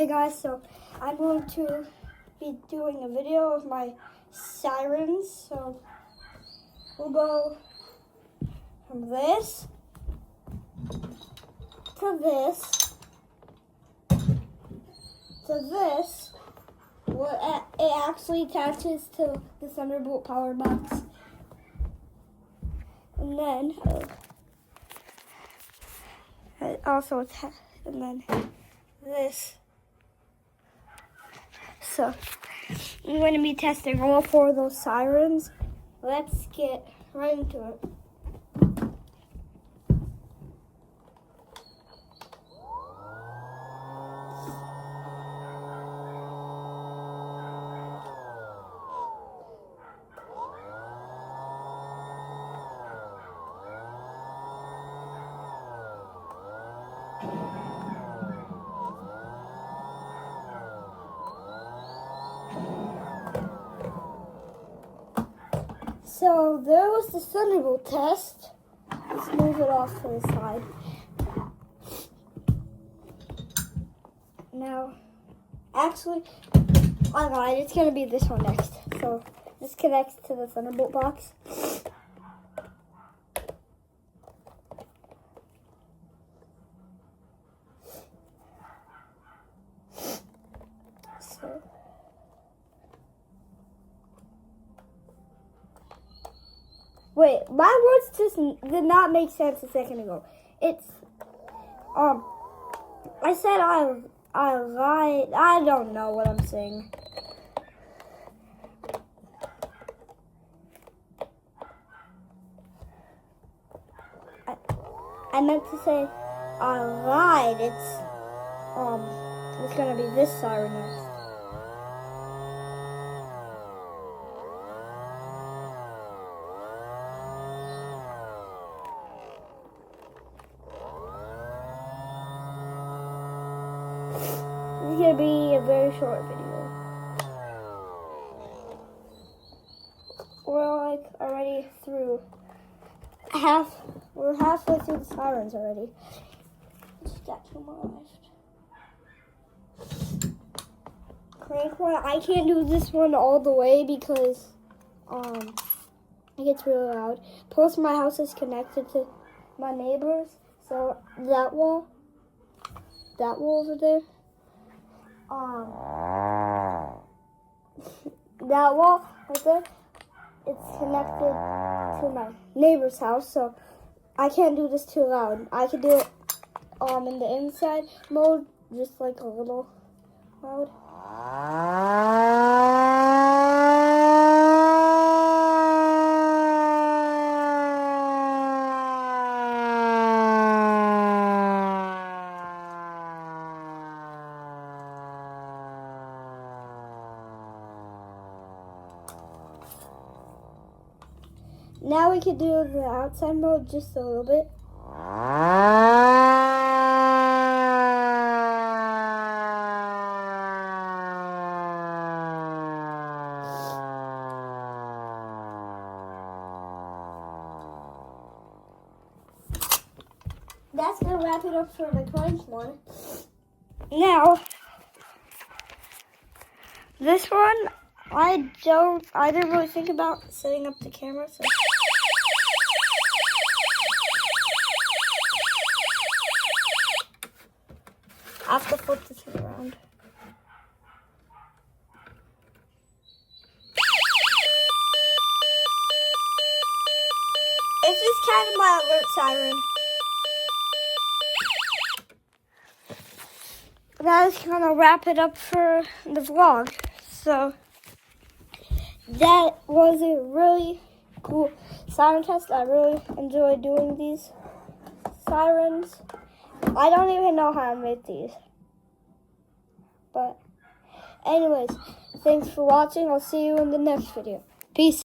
Hey guys, so I'm going to be doing a video of my sirens. So we'll go from this to this to this. Well, it actually attaches to the Thunderbolt power box, and then it also and then this. So I'm going to be testing all 4 of those sirens. Let's get right into it. So there was the Thunderbolt test. Let's move it off to the side. Now, actually, I lied. It's going to be this one next. So this connects to the Thunderbolt box. So. Wait, my words just did not make sense a second ago. It's, I said I lied. I don't know what I'm saying. I meant to say I lied. It's gonna be this siren next. This is going to be a very short video. We're like already through we're halfway through the sirens already. Just got 2 more left. Crank one. I can't do this one all the way because it gets really loud. Plus my house is connected to my neighbors, so that wall over there. That wall right there, it's connected to my neighbor's house, so I can't do this too loud. I can do it in the inside mode, just like a little loud. Now we can do the outside mode just a little bit. That's going to wrap it up for the current one. Now, this one, I didn't really think about setting up the camera, so. I have to flip this thing around. It's just kind of my alert siren. That is going to wrap it up for the vlog. So that was a really cool siren test. I really enjoyed doing these sirens. I don't even know how I made these. But anyways, thanks for watching. I'll see you in the next video. Peace.